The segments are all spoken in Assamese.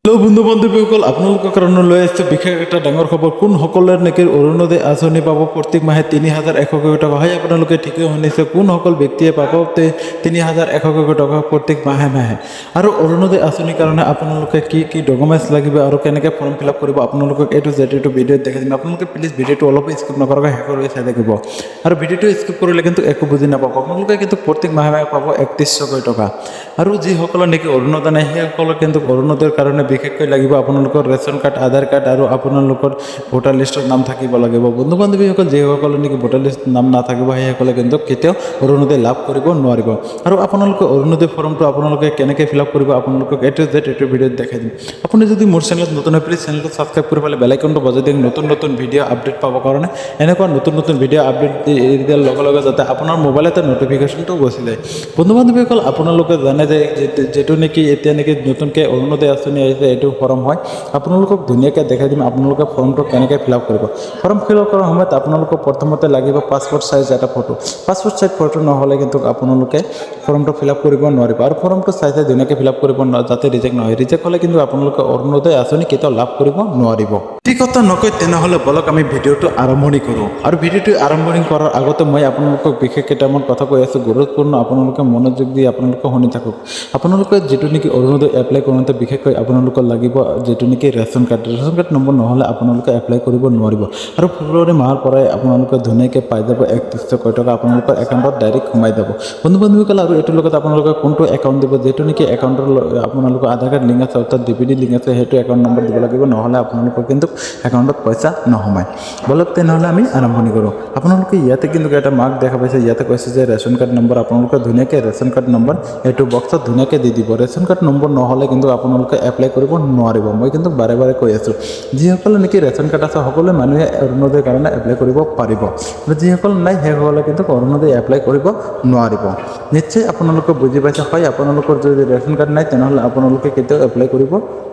হেল্ল' বন্ধু বান্ধৱীসকল আপোনালোকৰ কাৰণে লৈ আহিছে বিশেষ এটা ডাঙৰ খবৰ। কোনসকলৰ নেকি অৰুণোদয় আঁচনি পাব প্ৰত্যেক মাহে ৩,১০০ টকা। হয়, আপোনালোকে ঠিকেই শুনিছে, কোনসকল ব্যক্তিয়ে পাব ৩,১০০ টকা প্ৰত্যেক মাহে মাহে। আৰু অৰুণোদয় আঁচনিৰ কাৰণে আপোনালোকে কি কি ডকুমেণ্টছ লাগিব আৰু কেনেকৈ ফৰ্ম ফিল আপ কৰিব আপোনালোকক এইটো ভিডিঅ'ত দেখাই দিম। আপোনালোকে প্লিজ ভিডিঅ'টো অলপ স্কিপ নকৰাকৈ শেষলৈ চাই থাকিব। আৰু ভিডিঅ'টো স্কিপ কৰিলে কিন্তু একো বুজি নাপাব। আপোনালোকে কিন্তু প্ৰত্যেক মাহে মাহে পাব ৩১০০ টকা। আৰু যিসকলৰ নেকি অৰুণোদয় নাই সেইসকলৰ কিন্তু অৰুণোদয়ৰ কাৰণে বিশেষকৈ লাগিব আপোনালোকৰ ৰেচন কাৰ্ড, আধাৰ কাৰ্ড আৰু আপোনালোকৰ ভোটাৰ লিষ্টত নাম থাকিব লাগিব। বন্ধু বান্ধৱীসকল, যিসকলৰ নেকি ভোটাৰ লিষ্ট নাম নাথাকিব সেইসকলে কিন্তু কেতিয়াও অৰুণোদয় লাভ কৰিব নোৱাৰিব। আৰু আপোনালোকে অৰুণোদয় ফৰ্মটো আপোনালোকে কেনেকৈ ফিল আপ কৰিব আপোনালোকক এইটো ভিডিঅ'ত দেখাই দিম। আপুনি যদি মোৰ চেনেলত নতুন হয় প্লিজ চেনেলটো ছাবস্ক্ৰাইব কৰি পেলাই বেল আইকনটো বজাই দিয়ক নতুন ভিডিঅ' আপডেট পাবৰ কাৰণে। এনেকুৱা নতুন ভিডিঅ' আপডেট এৰি দিয়াৰ লগে লগে যাতে আপোনাৰ মোবাইলতে নটিফিকেশ্যনটো গুচি যায়। বন্ধু বান্ধৱীসকল, আপোনালোকে জানে যে যিটো নেকি এতিয়া নেকি নতুনকৈ অৰুণোদয় আঁচনি আহিছে এইটো ফৰ্ম হয়। আপোনালোকক ধুনীয়াকৈ দেখাই দিম আপোনালোকে ফৰ্মটো কেনেকৈ ফিল আপ কৰিব। ফৰ্ম ফিল আপ কৰাৰ সময়ত আপোনালোকক প্ৰথমতে লাগিব পাছপোৰ্ট চাইজ এটা ফটো। পাছপোৰ্ট চাইজ ফটো নহ'লে কিন্তু আপোনালোকে ফৰ্মটো ফিল আপ কৰিব নোৱাৰিব। আৰু ফৰ্মটো চাইজে ধুনীয়াকৈ ফিল আপ কৰিব যাতে ৰিজেক্ট নহয়। ৰিজেক্ট হ'লে কিন্তু আপোনালোকে অৰুণোদয় আঁচনি কেতিয়াও লাভ কৰিব নোৱাৰিব। ঠিক কথা নকয় তেনেহ'লে বলক আমি ভিডিঅ'টো আৰম্ভণি কৰোঁ। আৰু ভিডিঅ'টো আৰম্ভণি কৰাৰ আগতে মই আপোনালোকক বিশেষ কেইটামান কথা কৈ আছোঁ, গুৰুত্বপূৰ্ণ। আপোনালোকে মনোযোগ দি আপোনালোকে শুনি থাকক। আপোনালোকে যিটো নেকি অৰুণোদয় এপ্লাই কৰোঁতে বিশেষকৈ আপোনালোকৰ লাগিব যিটো নেকি ৰেচন কাৰ্ড নম্বৰ নহ'লে আপোনালোকে এপ্লাই কৰিব নোৱাৰিব। আৰু ফেব্ৰুৱাৰী মাহৰ পৰাই আপোনালোকে ধুনীয়াকৈ পাই যাব ৩১০০ টকা আপোনালোকৰ একাউণ্টত ডাইৰেক্ট সোমাই যাব। বন্ধু বান্ধৱীসকল, আৰু এইটোৰ লগত আপোনালোকে কোনটো একাউণ্ট দিব, যিটো নেকি একাউণ্টৰ আপোনালোকৰ আধাৰ কাৰ্ড লিংক আছে অৰ্থাৎ DPD লিংক আছে সেইটো একাউণ্ট নম্বৰ দিব লাগিব, নহ'লে আপোনালোকৰ কিন্তু একাউণ্টত পইচা নোসোমায়। বলক তেনেহ'লে আমি আৰম্ভণি কৰোঁ। আপোনালোকে ইয়াতে কিন্তু এটা মাৰ্ক দেখা পাইছে, ইয়াতে কৈছে যে ৰেচন কাৰ্ড নম্বৰ। আপোনালোকে ধুনীয়াকৈ ৰেচন কাৰ্ড নম্বৰ এইটো বক্সত ধুনীয়াকৈ দি দিব। ৰেচন কাৰ্ড নম্বৰ নহ'লে কিন্তু আপোনালোকে এপ্লাই কৰিব নোৱাৰিব। মই কিন্তু বাৰে কৈ আছোঁ, যিসকলে নেকি ৰেচন কাৰ্ড আছে সকলো মানুহে অৰুণোদয়ৰ কাৰণে এপ্লাই কৰিব পাৰিব। আৰু যিসকল নাই সেইসকলে কিন্তু অৰুণোদয় এপ্লাই কৰিব নোৱাৰিব। নিশ্চয় আপোনালোকে বুজি পাইছে। হয়, আপোনালোকৰ যদি ৰেচন কাৰ্ড নাই তেনেহ'লে আপোনালোকে কেতিয়াও এপ্লাই কৰিব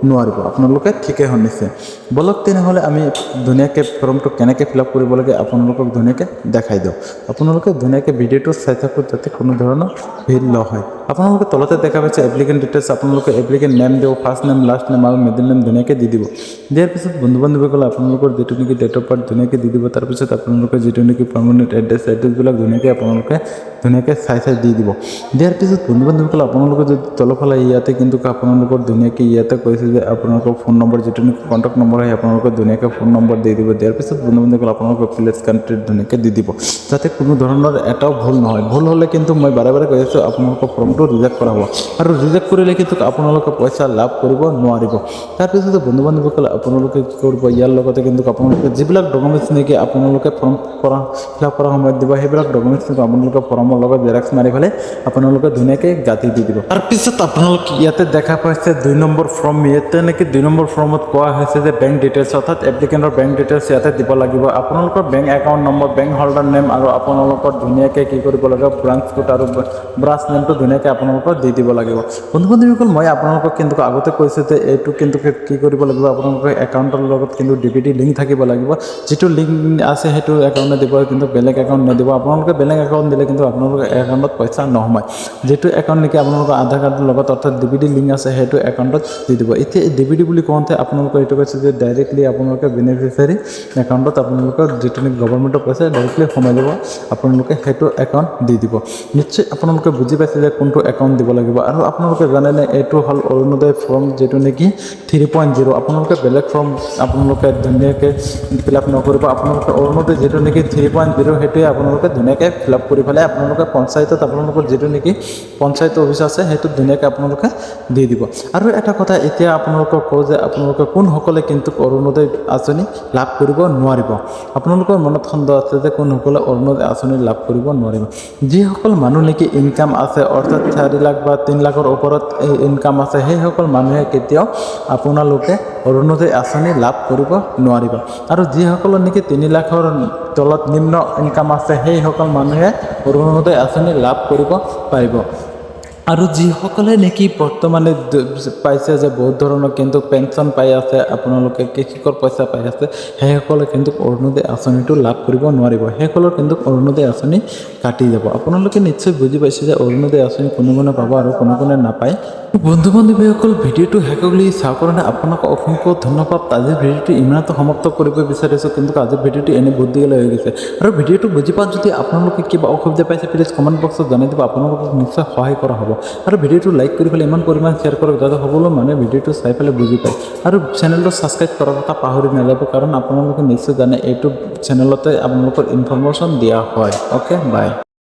নোৱাৰিব। আপোনালোকে ঠিকেই শুনিছে। বলক তেনেহ'লে আমি ধুনীয়াকৈ ফৰ্মটো কেনেকৈ ফিল আপ কৰিব লাগে আপোনালোকক ধুনীয়াকৈ দেখাই দিওঁ। আপোনালোকে ধুনীয়াকৈ ভিডিঅ'টো চাই থাকক যাতে কোনো ধৰণৰ ভিৰ নহয়। আপোনালোকে তলতে দেখা পাইছে এপ্লিকেণ্ট ডিটেইলছ। আপোনালোকে এপ্লিকেণ্ট নেম দিব, ফাৰ্ষ্ট নেম, লাষ্ট নেম আৰু মিডিল নেম ধুনীয়াকৈ দি দিব। দিয়াৰ পিছত বন্ধু বান্ধৱীসকলে আপোনালোকৰ যিটো নেকি ডেট অফ বাৰ্থ ধুনীয়াকৈ দি দিব। তাৰপিছত আপোনালোকে যিটো নেকি পাৰ্মানেণ্ট এড্ৰেছবিলাক ধুনীয়াকৈ চাই দি দিব। দিয়াৰ পিছত বন্ধু বান্ধৱীসকলে আপোনালোকে যদি তলফালে ইয়াতে কিন্তু আপোনালোকৰ ধুনীয়াকৈ ইয়াতে কৈছে যে আপোনালোকৰ ফোন নম্বৰ যিটো নেকি কণ্টেক্ট নম্বৰ হয় আপোনালোকে ধুনীয়াকৈ ফোন নম্বৰ দি দিব। দিয়াৰ পিছত বন্ধু বান্ধৱীসকলে আপোনালোকৰ প্লেচ কাণ্ট্ৰি ধুনীয়াকৈ দি দিব যাতে কোনো ধৰণৰ এটাও ভুল নহয়। ভুল হ'লে কিন্তু মই বাৰে কৈ আছোঁ আপোনালোকৰ ফৰ্মটো ৰিজেক্ট কৰা হ'ব। আৰু ৰিজেক্ট কৰিলে কিন্তু আপোনালোকে পইচা লাভ কৰিব নোৱাৰিব। তাৰপিছত বন্ধু বান্ধৱীসকলে আপোনালোকে কি কৰিব, ইয়াৰ লগতে কিন্তু আপোনালোকে যিবিলাক ডকুমেণ্টছ নেকি আপোনালোকে ফৰ্ম ফিল আপ কৰাৰ সময়ত দিব সেইবিলাক ডকুমেণ্টছ কিন্তু আপোনালোকে ফৰ্মৰ লগত জেৰক্স মাৰি পেলাই আপোনালোকে ধুনীয়াকৈ গাঁঠি দি দিব। তাৰপিছত আপোনালোকে ইয়াতে দেখা পাইছে ২ নম্বৰ ফৰ্ম। ইয়াতে নেকি ২ নম্বৰ ফৰ্মত কোৱা হৈছে যে বেংক ডিটেইলছ অৰ্থাৎ এপ্লিকেণ্টৰ বেংক ডিটেইলছ ইয়াতে দিব লাগিব। আপোনালোকৰ bank account number, bank holder name আৰু আপোনালোকৰ ধুনীয়াকৈ কি কৰিব লাগিব ব্ৰাঞ্চ কোড আৰু ব্ৰাঞ্চ নেমটো ধুনীয়াকৈ আপোনালোকৰ দি দিব লাগিব। বন্ধু বান্ধৱীসকল, মই আপোনালোকক কিন্তু আগতে কৈছোঁ যে এইটো কিন্তু কি কৰিব লাগিব আপোনালোকৰ একাউণ্টৰ লগত কিন্তু DPD লিংক থাকিব লাগিব। যিটো লিংক আছে সেইটো একাউণ্টে দিব, কিন্তু বেলেগ একাউণ্ট নিদিব। আপোনালোকে বেলেগ একাউণ্ট দিলে কিন্তু আপোনালোকৰ একাউণ্টত পইচা নোসোমায়। যিটো একাউণ্ট নেকি আপোনালোকৰ আধাৰ কাৰ্ডৰ লগত অৰ্থাৎ DPD লিংক আছে সেইটো একাউণ্টত দি দিব। এতিয়া DPD বুলি কওঁতে আপোনালোকৰ এইটো কৈছে যে ডাইৰেক্টলি আপোনালোকে বেনিফিচিয়াৰী একাউণ্টত আপোনালোকৰ যিটো নেকি গভৰ্ণমেণ্টৰ পইচা ডাইৰেক্টলি সোমাই যাব। আপোনালোকে সেইটো একাউণ্ট দি দিব। নিশ্চয় আপোনালোকে বুজি পাইছে যে কোনটো একাউণ্ট দিব লাগিব। আৰু আপোনালোকে জানেনে এইটো হ'ল অৰুণোদয় ফৰ্ম যিটো নেকি 3.0। আপোনালোকে বেলেগ ফৰ্ম আপোনালোকে ধুনীয়াকৈ ফিল আপ নকৰিব। আপোনালোকে অৰুণোদয় যিটো নেকি 3.0 সেইটোৱে আপোনালোকে ধুনীয়াকৈ ফিল আপ কৰি পেলাই আপোনালোকে পঞ্চায়তত আপোনালোকৰ যিটো নেকি পঞ্চায়ত অফিচ আছে সেইটোত ধুনীয়াকৈ আপোনালোকে দি দিব। আৰু এটা কথা এতিয়া আপোনালোকক কওঁ যে আপোনালোকে কোনসকলে কিন্তু অৰুণোদয় আঁচনি লাভ কৰিব নোৱাৰিব। আপোনালোকৰ মনত সন্দেহ আছে যে কোনসকলে অৰুণোদয় আঁচনি লাভ কৰিব নোৱাৰিব। যিসকল মানুহ নেকি ইনকাম আছে অৰ্থাৎ 4 লাখ বা 3 লাখৰ ওপৰত ইনকাম আছে সেইসকল মানুহে কেতিয়াও আপোনালোকে অৰুণোদয় আঁচনি লাভ কৰিব নোৱাৰিব। আৰু যিসকলৰ নেকি 3 লাখৰ তলত নিম্ন ইনকাম আছে সেইসকল মানুহে অৰুণোদয় আঁচনি লাভ কৰিব পাৰিব। আৰু যিসকলে নেকি বৰ্তমানে পাইছে যে বহুত ধৰণৰ কিন্তু পেঞ্চন পাই আছে, আপোনালোকে কৃষকৰ পইচা পাই আছে, সেইসকলে কিন্তু অৰুণোদয় আঁচনিটো লাভ কৰিব নোৱাৰিব। সেইসকলৰ কিন্তু অৰুণোদয় আঁচনি কাটি যাব। আপোনালোকে নিশ্চয় বুজি পাইছে যে অৰুণোদয় আঁচনি কোনে পাব আৰু কোনে নাপায়। বন্ধু বান্ধৱীসকল ভিডিঅ'টো শেষ কৰি চাওক কাৰণে আপোনাক অসংখ্য ধন্যবাদ। আজিৰ ভিডিঅ'টো ইমানতে সমাপ্ত কৰিব বিচাৰিছোঁ, কিন্তু আজিৰ ভিডিঅ'টো এনেই বহুত দীঘল হৈ গৈছে। আৰু ভিডিঅ'টো বুজি পোৱাত যদি আপোনালোকে কিবা অসুবিধা পাইছে প্লিজ কমেণ্ট বক্সত জনাই দিব, আপোনালোকক নিশ্চয় সহায় কৰা হ'ব। আৰু ভিডিঅ'টো লাইক কৰি পেলাই ইমান পৰিমাণ শ্বেয়াৰ কৰক যাতে সকলো মানুহে ভিডিঅ'টো চাই পেলাই বুজি পায়। আৰু চেনেলটো ছাবস্ক্ৰাইব কৰাৰ কথা পাহৰি নাযাব, কাৰণ আপোনালোকে নিশ্চয় জানে এইটো চেনেলতে আপোনালোকৰ ইনফৰমেশ্যন দিয়া হয়। অ'কে, বাই।